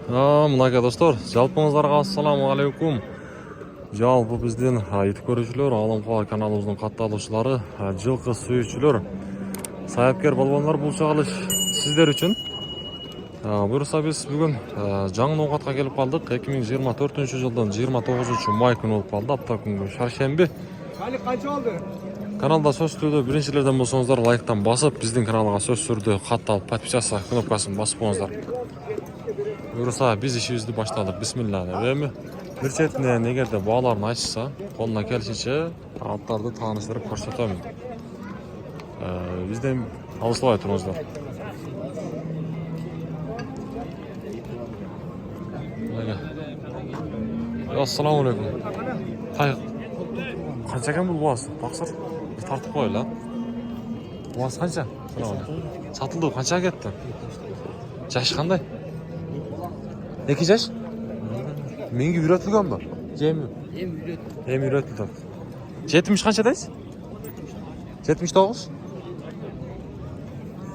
Мынакей достор, жалпыңыздарга ассаламу алейкум. Жалпы биздин ит көрүүчүлөр, Аламкала каналыбыздын катталуучулары, жылкы сүйүүчүлөр, саяпкер болбоңор, бул чыгарылыш сиздер үчүн. Буюрса биз бүгүн жаңы ноокатка келип калдык. 2024-жылдын 29-май күнү болуп калды, апта күнгү шаршемби. Канча алды? Каналда сөз түрдө биринчилерден болсоңуздар, лайктан басып, биздин каналга сөз түрдө катталып, подписаться кнопкасын басып коюңуздар. Буюрса биз ишибизди баштадык. Бисмилла. Эми бир четинен эгерде бааларын айтышса, колуна келишинче аттарды тааныштырып көрсөтөм. Бизден алыстабай туруңуздар. Ассаламу алейкум. Канча экен бул баасы? Таксыр. Бир тартып коелу, Баасы канча? Сатылды, канча кетти? Жашы кандай? 2 жаш? Менге үйрөтүлгөнбү? Эми үйрөтүлдү. 70 канча дейсиз? 79?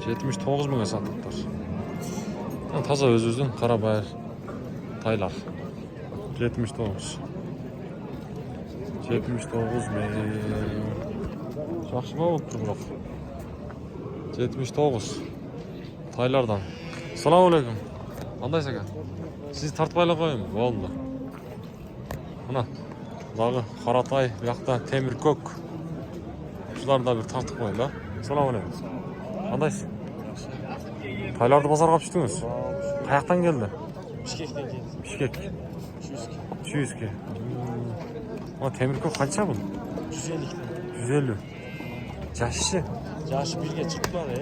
79 миңге сатыптыр. Таза өзүбүздүн кара байыр тайлар. 79 миң. Жакшы болуптур бирок. 79 тайлардан. Салам алейкум. Кандайсыз ака? Сиз тартпай эле коеюн. Болду. Мына дагы каратай, буякта темир көк. Ушуларды да бир тартып коеюн да. Салам алейкум. Кандайсыз? Тайларды базарга алып түштүңүз? Каяктан келди? Бишкектен келди. Бишкек. 200 ке. Мына темир көк канча бул? 150. Жашы? Жашы бирге чыкпады,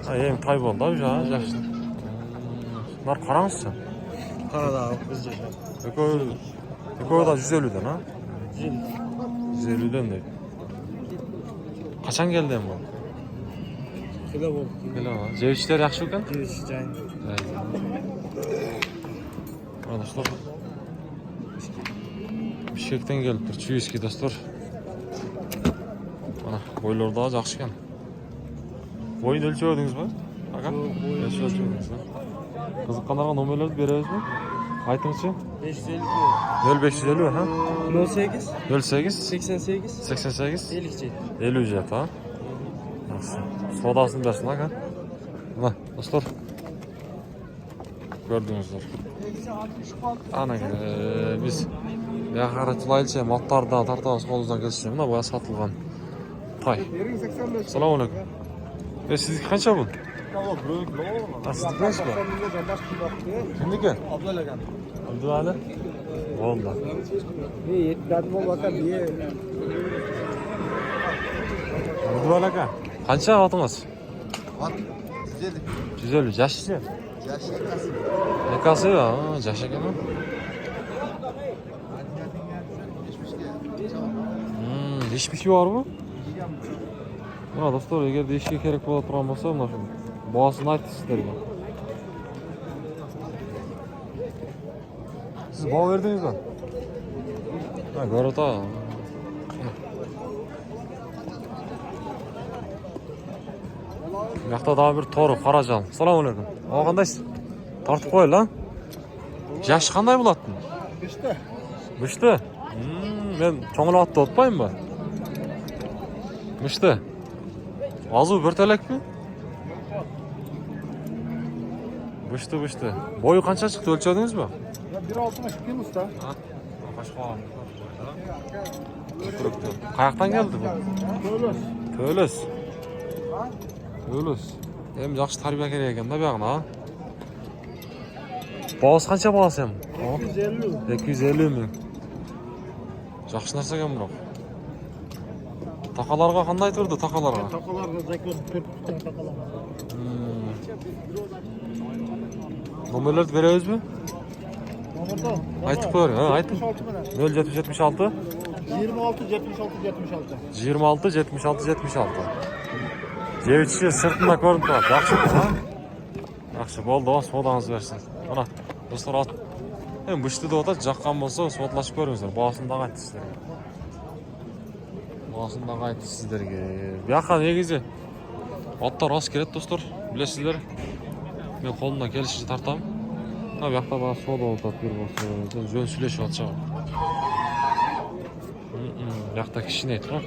Эми тай болду, жашы. Нар караңызчы. Карада биз жашы. Экөө да 150ден, 150ден дейт. Качан келди эми бул? Келе болду. Жебичтер жакшы экен? Жебич жайын. Достор. Бишкектен келиптир, 200 ке достор. Мына бойлор да жакшы экен. Боюн өлчөбөдүңүзбү? Ага. Өлчөбөдүңүз. Кызыккандарга номерлерди беребизби? Айтыңызчы. 550. 0550, 08 08 88 88 57. 57, Содасын берсин, ага. Мына, достор. Көрдүңүздөр. Ана биз бияка жылайлычы маттарды тартабыз колубуздан келишинче. Мына бая сатылган тай. Салам алейкум. Сиздики канча бул? Сиздики нече? Кимдики? Абдулали. Болду. Абдулали ака. Канча атыңыз? 150. Жашычы? Экасы, жаш экен. Ишпиши барбы? Мына достор, эгерде ишке керек боло турган болсо, мына ушул баасын айтты сиздерге. Сиз баа бердиңизби? Көрөт а. Бuyakta daha bir toru, Karacal. Salamu alaikum. Ağa kandaysiz? Tartıp koyun, Yaşı kanday bulattın? Mıştı. Ben çoğun atты otpayım mı? Mıştı. Azı bir telek mi? Mıştı. Boyu kança çıktı, ölçediniz mi? 1.60 çıkayım usta. Kayaktan geldi bu? Töölös. Hem жақсы тарбия керек екен да бияғына. Бағасы қанша бағасы ем? 250 миң. Жақсы нәрсе екен бірақ. Тақаларға қандай тұрды, тақаларға? Тақаларға закон 4 тақаларға. Номерлерді береміз бе? Номерді? Айтып көрің, айтып. 0776 26 76. Жебичи сыртында көрүнүп турат. Жакшы болду, содаңыз берсин. Мына достор ат. Эми бышты деп атат, жаккан болсо сотлашып көрүңүздөр. Баасын дагы айтты сиздерге. Бияка негизи аттар аз келет достор, билесиздер. Мен колумдан келишинче тартам. Ha, bu yoqda bana soda o'tadi bir bo'lsa. Jo'n сөйлешіп atacak. Bu yoqda kishini aytma.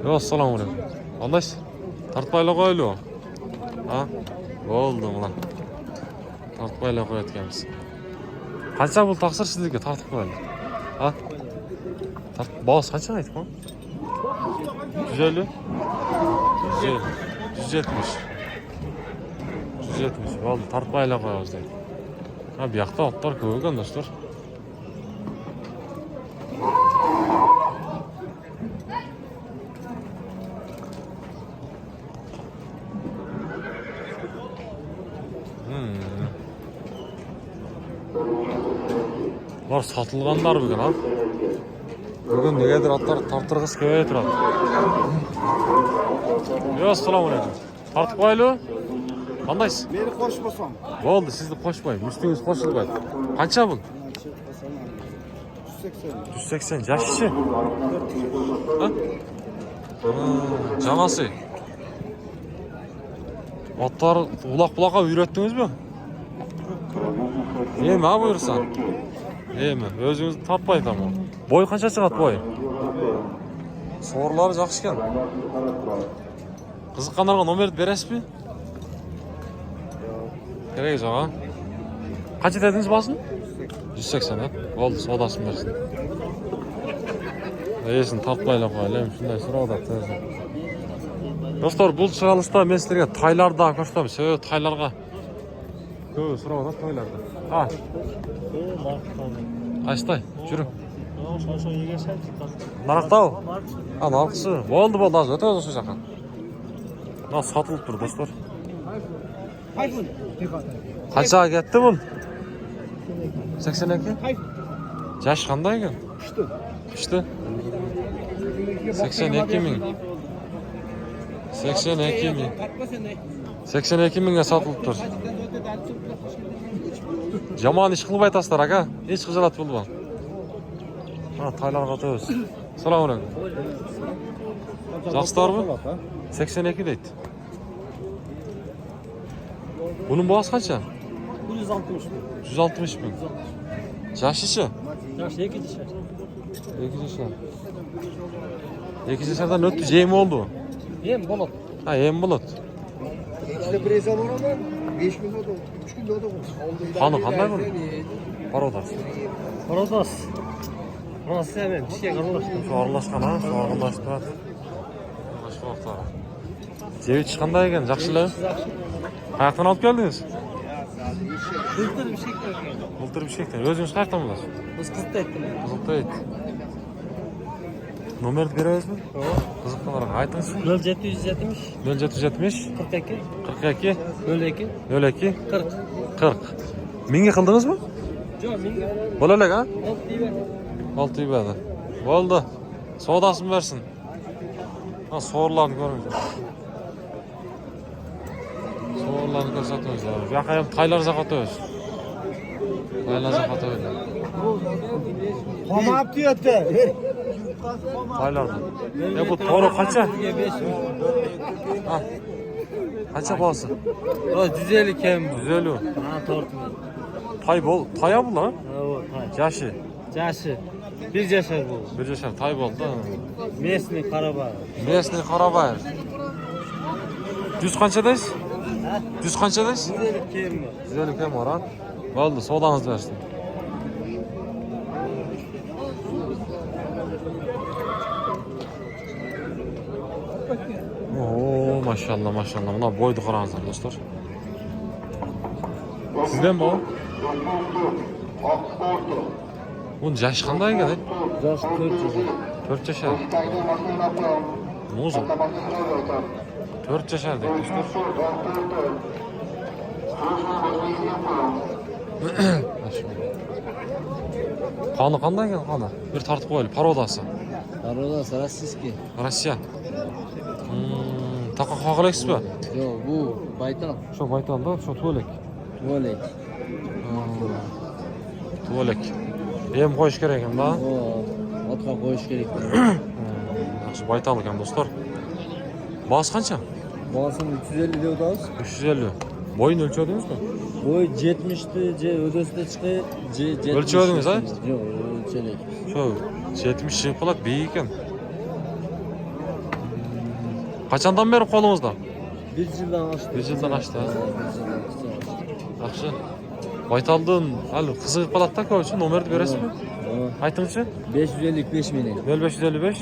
Yo, assalomu alaykum. Qandaysiz? Tartmayla qo'ylu. Ha? Bo'ldi mana. Tartmayla qo'yatganmiz. Qancha bu taqsir sizga tartib qo'yadi? Ha? Boz qancha aytib? 150. 170. 170. Bo'ldi, tartmayla qo'yamiz deydi. Ha, bu yoqda otlar ko'p ekan do'stlar. Var satılganlar bugün ha. Bugün negedir atlar tartırgız köye turadi. Yo, assalomu alaykum. Tartib qo'ylu. Qandaysiz? Meni qo'shmasam. Bo'ldi, sizni qo'shmayman. Üstünüz qo'shilmaydi. Qancha bu? 180. 180. Yaşışı? Ha? Canası. Atlar ulaq bulaqa ürettiniz mi? Yeme ha buyursan. Yeme. Özünüz tartmayın ama. Boy qancha chiqadi boy? So'rlari yaxshi ekan. Qiziqqanlarga nomerni berasizmi? Kerak yo'q ha. Qancha dedingiz basin? 180 ha. Bo'ldi, sodasini bersin. Yesin tartmayla qo'yaylik, shunday so'rada tezda. Do'stlar, bu chiqarishda men sizlarga taylarda ko'rsataman. Shu taylarga ko'p so'rada taylarda. Ha. Qaysday? Yürü. Naraqda o? Ha, naraqısı. Bo'ldi, az o'ta o'sha yoqqa. Mana satılıp tur do'stlar. Qanchaga ketdi bu? 82? Yaş qanday ekan? Pishdi. 82 ming. 82 ming. 82 mingga satılıp tur. Yomon ish qilib aytasizlar aka. Hech xijolat bo'lmang. Ha, taylarga o'tamiz. Assalomu alaykum. Yaxshilarmi? 82 deydi. Bunun boğaz qancha? 160 ming. 160 ming. Yashishi? Yaşı 2 yaşar. 2 yaşar. 2 yaşardan o'tdi, yem oldu. Yem bo'ladi. Ha, yem bo'ladi. İşte breza var ama 5 bin oldu. 3 gün oldu. Qani qanday bu? Parodas. Parodas. Nasıl hemen bir şey kararlaştı. Şu aralashgan ha, şu aralashtiradi. Boshqa vaqtlar. Jeviç qanday ekan? Yaxshilar? Qayerdan olib keldingiz? Bultur bir şey koyuyor. Bultur bir şeyden. O'zingiz qayerdan bilasiz? Biz kızda ettim. Qiziqda Nomerni berasizmi? Qiziqqanlarga aytingiz. 0770 0770 42 42 02 02 40. 40. Mingga qildingizmi? Yok mingi. Bo'lalar ha? 6 diye. 6 berdi. Bo'ldi. Sodasini bersin. Ha, so'rlarni ko'ring. So'rlarni ko'rsatamiz. Bu yoqqa ham taylar zakatimiz. Taylar zakatimiz. Tamam diyordu. Taylardan. Ya bu to'g'ri qancha? Ha. Qancha bo'lsa? O 150 kem. 150. Ha tortma. Tay bu lan. Ha o tay. Yaşı. Yaşı. Bir yaşar bu. Bir yaşar tay bo'ldi. Mesni Karabağ. Mesni Qarabağ. 100 qanchadaysiz? Ha? 100 qanchadaysiz? 150 kem mi? 150 kam var ha. Bo'ldi, savdangizni bersin. Oo, maşallah maşallah. Buna boydu qarangizlar do'stlar. Sizden mi o? Bunun yaşı qanday ekan? Yaş 400. 4 yaşar. Muzu. 4 yaşar deydi do'stlar. Qani qanday ekan qani? Bir tartib qo'yaylik, parodasi. Paroda Sarasiyski. Rossiya. Taqa qoqlaysizmi? Yok bu Baytal. Shu baytonda, shu to'lek. Volek. To'lek. Em qo'yish kerak ekan-da. O otga qo'yish kerak. Yaxshi baytal ekan do'stlar. Bos qancha? Boğazını 350 diyoruz. 350. Boyun ölçüyordunuz mu? Bu 70'ti, ödesi de çıkıyor. 70. Ölçüyordunuz ha? Yok, ölçelik. Şu 70 yapılat büyük ekan. Kaçandan beri kolunuzda? Bir yıldan açtı. Bir yıldan açtı ha. Bir yıldan açtı. Yaxşı. Baytaldın, al kızık palatda koysun, numarayı beresiz mi? Aytыңызчы. 555 meni. 0555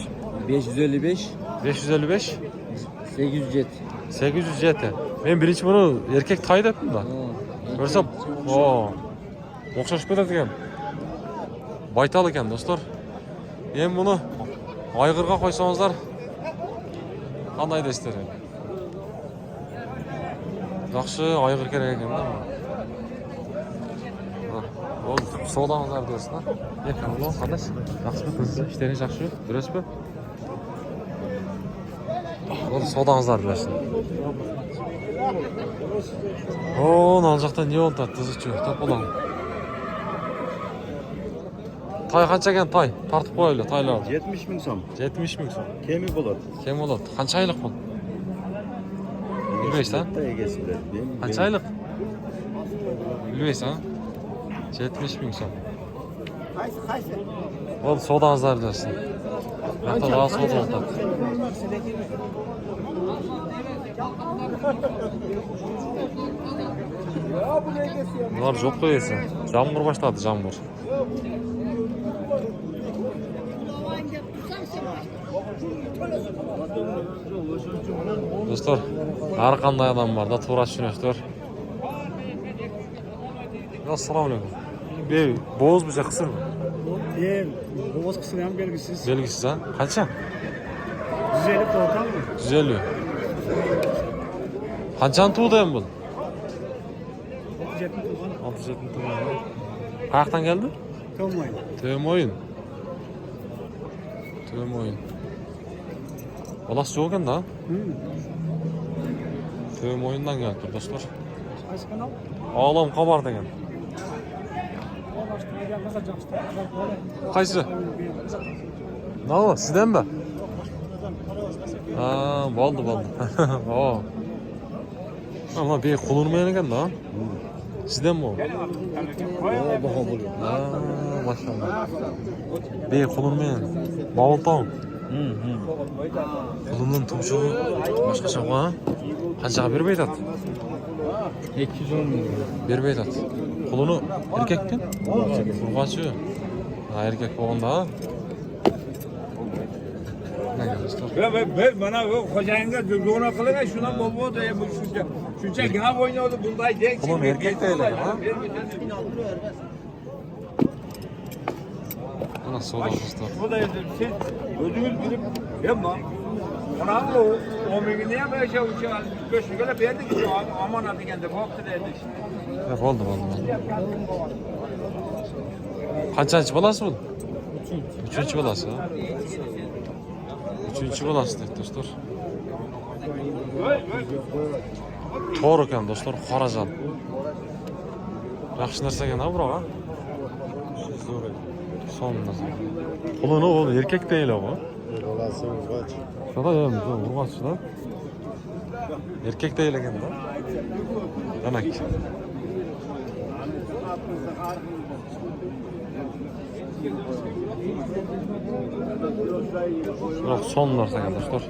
555 555 807. 807. Men birinchi buni erkek tay depdim da. Ko'rsam, o. O'xshashib ketadi ekan. Baytal ekan do'stlar. Men buni ayg'irga qo'ysangizlar qanday deysizlar? Yaxshi ayg'ir kerak ekan-da. Ol, savdаңызlar diyorsunlar. Yakın olun kardeş. Yaxşımı kızı, işleriniz yaxşı, dürüst mü? Ol, savdаңızlar diyorsun. Oo, nalacakta ne oldu tızıkçı, top olan. Tay qancha ekan tay? Tartib qo'yaylik taylar. 70 ming so'm. 70 ming so'm. Kemi bo'ladi. Kim bo'ladi? Qancha oylik bu? Bilmaysan? Egasi bilan. Qancha oylik? Bilmaysan? 70 ming so'm. Ol, savdаңızlar diyorsun. Yaxta daha savdo oldu. Bunlar çok koyuyorsun. Jamgur başladı, jamgur. Dostlar, har qanday adam var da to'g'ri tushunasizlar. Assalomu alaykum. Bo'z biza qisirmi? Boğaz kısmı hem belgisiz. Belgisiz ha? Qancha? 150 total mı? 150. Qanchani tug'di ham bu? 67 total. 67 tug'di. Qayerdan keldi? Tamam. To'ymo'yin. To'ymo'yin. Balasi yo'q ekan-da. To'ymo'yindan keldi do'stlar. Qaysi kanal? Olam xabar degan. Qaysi? Nima? Sizdanmi? Ha, bo'ldi. O. Ama bir kullanmayan ekan-da. Sizdanmi o? Baho bo'lgan. Ha, maşallah. Bir kullanmayan. Bavulton. Kulunun tumshuğu boshqacha ha? Qanchaga berib aytadi? 210 ming. Berib aytadi. Kulunu erkakmi? Urg'ochi. Ha, erkak bo'lganda. Ben bana hocayınca düzgün kılına şuna bol da bu şunca gına oynuyordu bunday denk. Kulun erkek de öyle ha? Ana soda dostlar. Bu da siz ödünüz bilip yapma. Ona o mümkün ya böyle şey uçağı göçmüyle beğendik şu aman adı kendi koptu dedi. Ya oldu. Kaçıncı balası bu? Üçüncü balası ha? Üçüncü balası deydi dostlar. To'g'ri ekan do'stlar, qorajon. Yaxshi narsa ekan ha buroq. Sonunda. Quluni o erkak deyil o. Bolasi urg'och. Şurada ya, urg'ochda. Erkak deyil ekan-da. Demak. Biroq son narsa ekan do'stlar.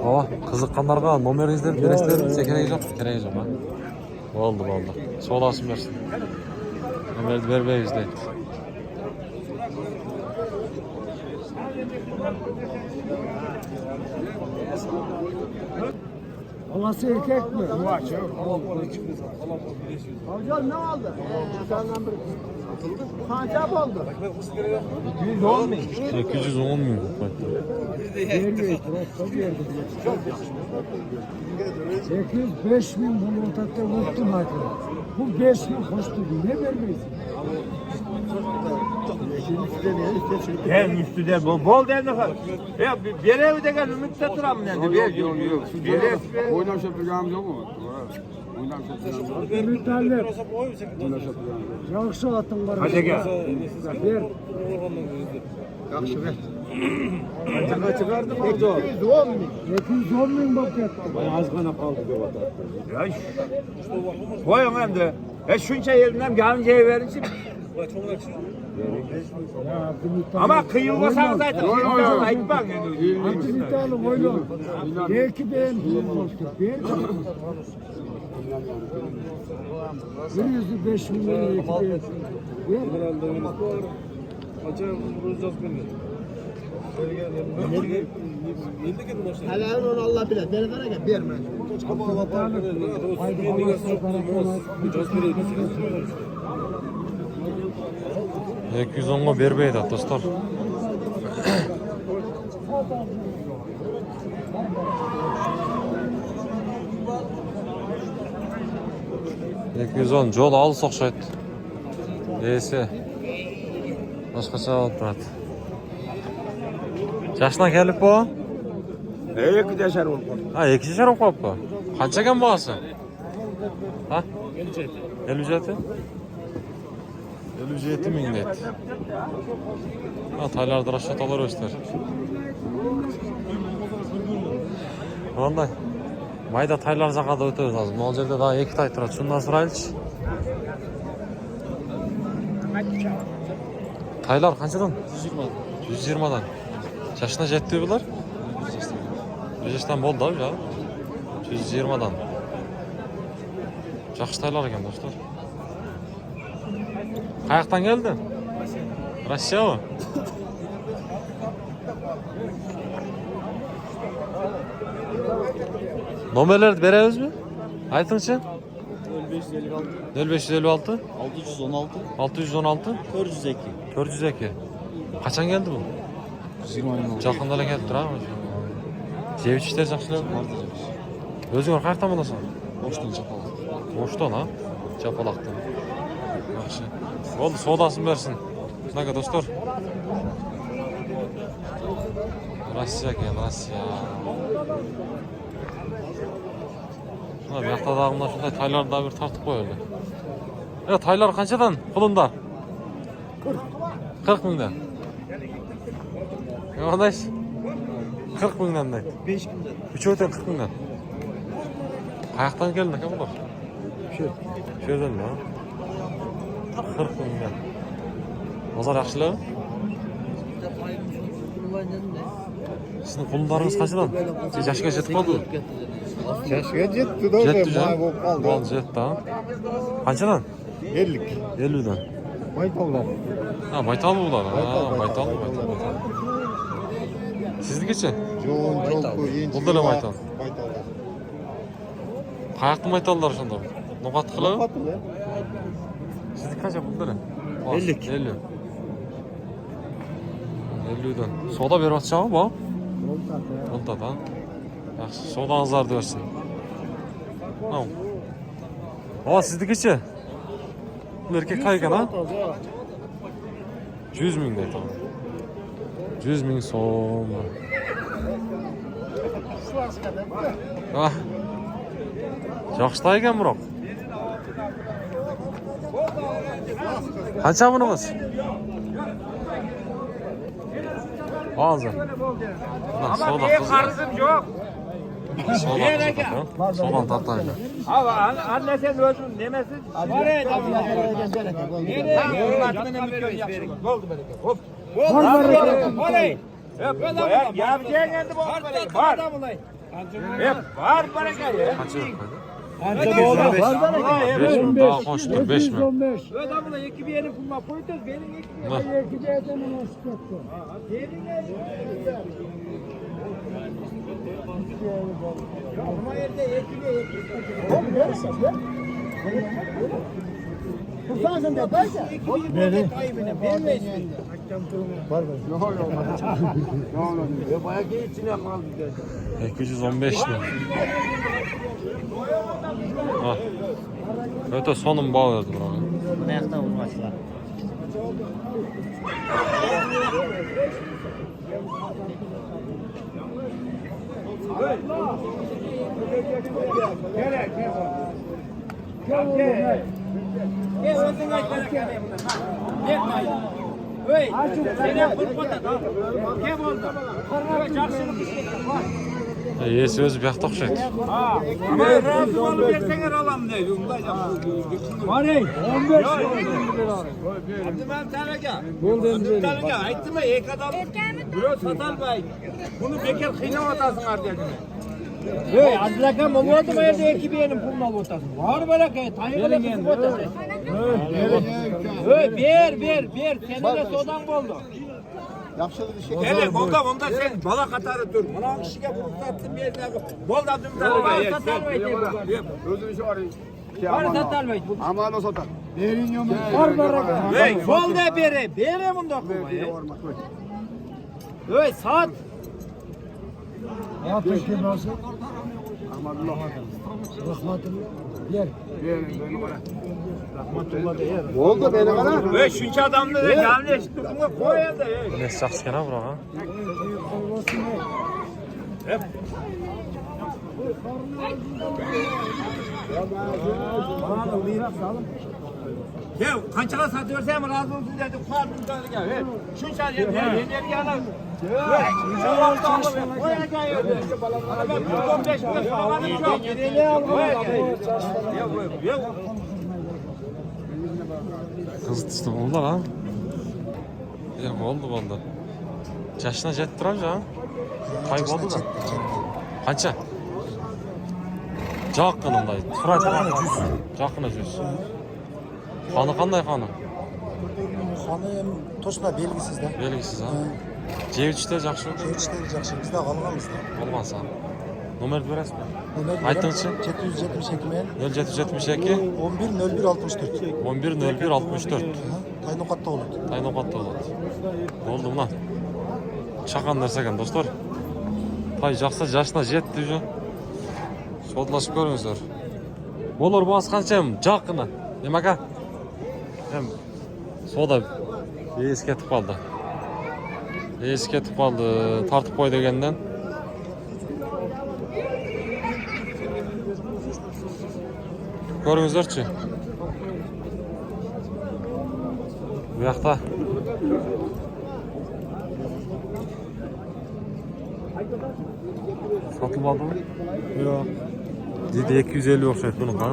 Ava, qiziqqanlarga nomeringizni berasizlar, keragi yo'q, ha. Bo'ldi. Savdosin bersin. Nomerni bermaymiz deydi. Olası erkek mi? Var çok. Hocam ne oldu? Senden bir kancap oldu. 810 ming. Vermiyor. 805 bin bunu ortakta unuttum hakim. Bu 5 bin hoştu. Ne vermeyiz? Hem üstüde bol derdi. Ya bir evde gel ümitte duram dedi. Bir yok. Bir ev. Oynam şapırgağımız yok mu? Oynam şapırgağımız. Ümitlerler. Yoksa atın var. Hadi gel. Ver. Yaxşı ver. Kaça çıkardım orada? 210 bin bak yattı. Az bana kaldı diyor adam. Ya koyun hem de. Şunca yerinden gelince verirsin. Ya, bir Ama kıyılmasan zaten. Ayıpman yani. Antivital'ı koyuyor. Belki ben bulmuştur. Belki. 105 milyon ekip. Helal onu Allah bilir. Beni ver gel. Verme. Ya 210'a berbeydi dostlar. %210 jol alыс okşayt. Esi. Başkaça alıp durat. Yaşına gelip bu? İki yaşar oldu. Ha, 2 yaşar olub bu. Qancha ekan bag'asi? Ha? 57. 57 ming deydi. Ha, taylarda rashotalar o'stir. Qanday? Mayda taylar zaqada o'tamiz hozir. Bu yerda daha 2 tay turadi. Shundan so'raylik. Taylar qanchadan? 120. 120dan. Yaşına jetdi bular? 100 yaşdan bo'ldi abi ya. 120dan. Yaxshi taylar ekan do'stlar. Qayoqdan keldi? Rossiyami? Nomerlerni berabizmi? Aytingchi. 0556 616 616 402. 402. Qachon keldi bu? 20 ayın oldu. Jahondalar kelib turadi. Jeb ichishlar yaxshilar. O'zing qayerdan bilasan? Boştan çapaldı. Boshdan ha? Chapaloqdan. Yaxshi. Bo'ldi, savdosini bersin. Shunaqa do'stlar. Rossiya kel, Rossiya. Shuna bu yoqda dag'imdan shunday taylardan bir tartib qo'yildi. Taylar qanchadan pulunda? 40 mingdan. Yo'qdash. 40 mingdan deydi. 5 günden. Ucho'dan 40 mingdan. Qayoqdan keldi aka bular? Shu yerdan ha? 40 mingdan. Bozor yaxshilarmi? Sizning qulunlaringiz qanchadan? Siz yoshga yetib qoldi-ku? Yaşıya yetti de Jetdi o jon. bu kaldı. Bo'ldi, jetdi ha. Qanchadan? 50. 50dan. Baytavlar. Ha, baytalmi bular? Ha, baytal. Siznikichi? John, Jolku, Yenci. Bundan hem baytal. Baytavlar. Qayoqdan baytallar shunda? No'qat qilib? Kapatın ya. Sizniki qancha bundan? 50. 50. 50dan. Savdo beryapti-mi bu? O'ntadan. Yaxshi, savdongizlarni bersin. Ha. Ha, siznikichi? Bu erkak qay ekan ha? 100 ming deydi. 100 ming so'm. Ha. Yaxshi tay ekan biroq. Qancha bunimiz? Hozir. Ama benim karızım yok. Sodan tartaydı. Ama anne sen özün demesin. Var ya tamam. Oldu bereket. Hop. Olay. Yapacağın geldi bu. Var. Hep var bereket ya. Kaça yok hadi? Anca oldu. Daha hoştur, 5 mi? 115. Adamla iki bir yerin kulma koyduz. Benim iki Ne? Belki de adamın hoş tuttu. Ama evde ekmeği Kurtarsın da kaçsa. Beni. Ben mi istedim? Var. Bayağı ki içine kaldı. 215 mi? Ha. Öte sonun bağ verdi bana. Ayaktan vurmaçlar. Gel özün aç. Gel. Hey, seni kurtmadı. Kim oldu? Esi özü bir yakta okşaydı. Ama razı olup versene alam ne? Var ey 15 Abdümen Talaka. Abdümen Talaka. Ayttı mı? Ek adam. Yok satalmayın. Bunu bekar kıyına atasın artık. Hey, azlakam olmadı mı evde ekibiyenin pulunu alıp otasın. Var böyle ki, tayırla tutup otasın. Hey, bir, seninle sodan oldu. Hele bolda sen bala katarı dur. Bana kişiye vurursattın bir yerine. Bolda Abdümen Talaka. Satalmayın. Özünü şu arayı. Var satalmayın. Aman o satan. Var baraka. Hey, Bolda bere bunda koyma. Hey, saat. Ya peki nasıl? Rahmetullah. Yer. Oldu beni bana. Ve şunca adamla da geldi. Bunu koyalım da. Ne şahs gene bırak ha. Ya kaçına satıyorsam razı olsun dedi. Kuartın tane gel. Şunca yener yana. Kız oldu lan. Ya oldu. Yaşına jet durar ya. Kayboldu da. Kaça? Жақынындай. Тұрай тұрай. Жақыны жүз. Қаны қандай қаны? Xanı точно belgisiz de. Белгісіз ha. Жевичте жақсы. Çevirişleri жақсы. Biz de қалғанбыз da. Болмаса. Номерді бересіз бе? Ömer Айтыңызшы. 772 men 0772 11 01 64. 11 01 64. Тайнокатта болады. Тайнокатта болады. Болды мына. Шақан нәрсе екен достар. Тай жақсы жасына жетті уже. Содалашып көріңіздер. Болар басқанша жақыны. Немака? Сода ескетіп қалды. Тартып қой дегеннен. Көріңіздерші. Bu yakta. Satılmadı mı? Yok. Dedi 250 okşaydı bunun ha.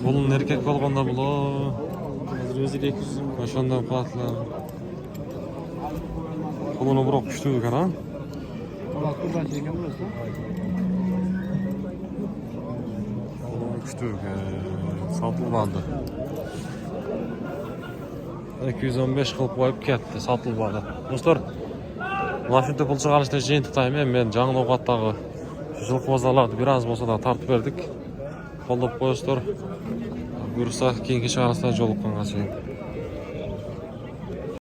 Bunun erkek olganda bulu. Özü 200. Oşondan patlar. Kolunu bırak düştüydük ha. Küçtük, satılmadı. 215 kılıp koyup ketdi, satılmadı. Dostlar, Lafinte pul çıkarışta jeyini tutayım. Men жаңы Ноғаттағы жылқы базарларды biraz болса да тартып бердік. Қолдап қойыңыздар. Бұйырса кейінгі шығарыстан жолыққанға шейін.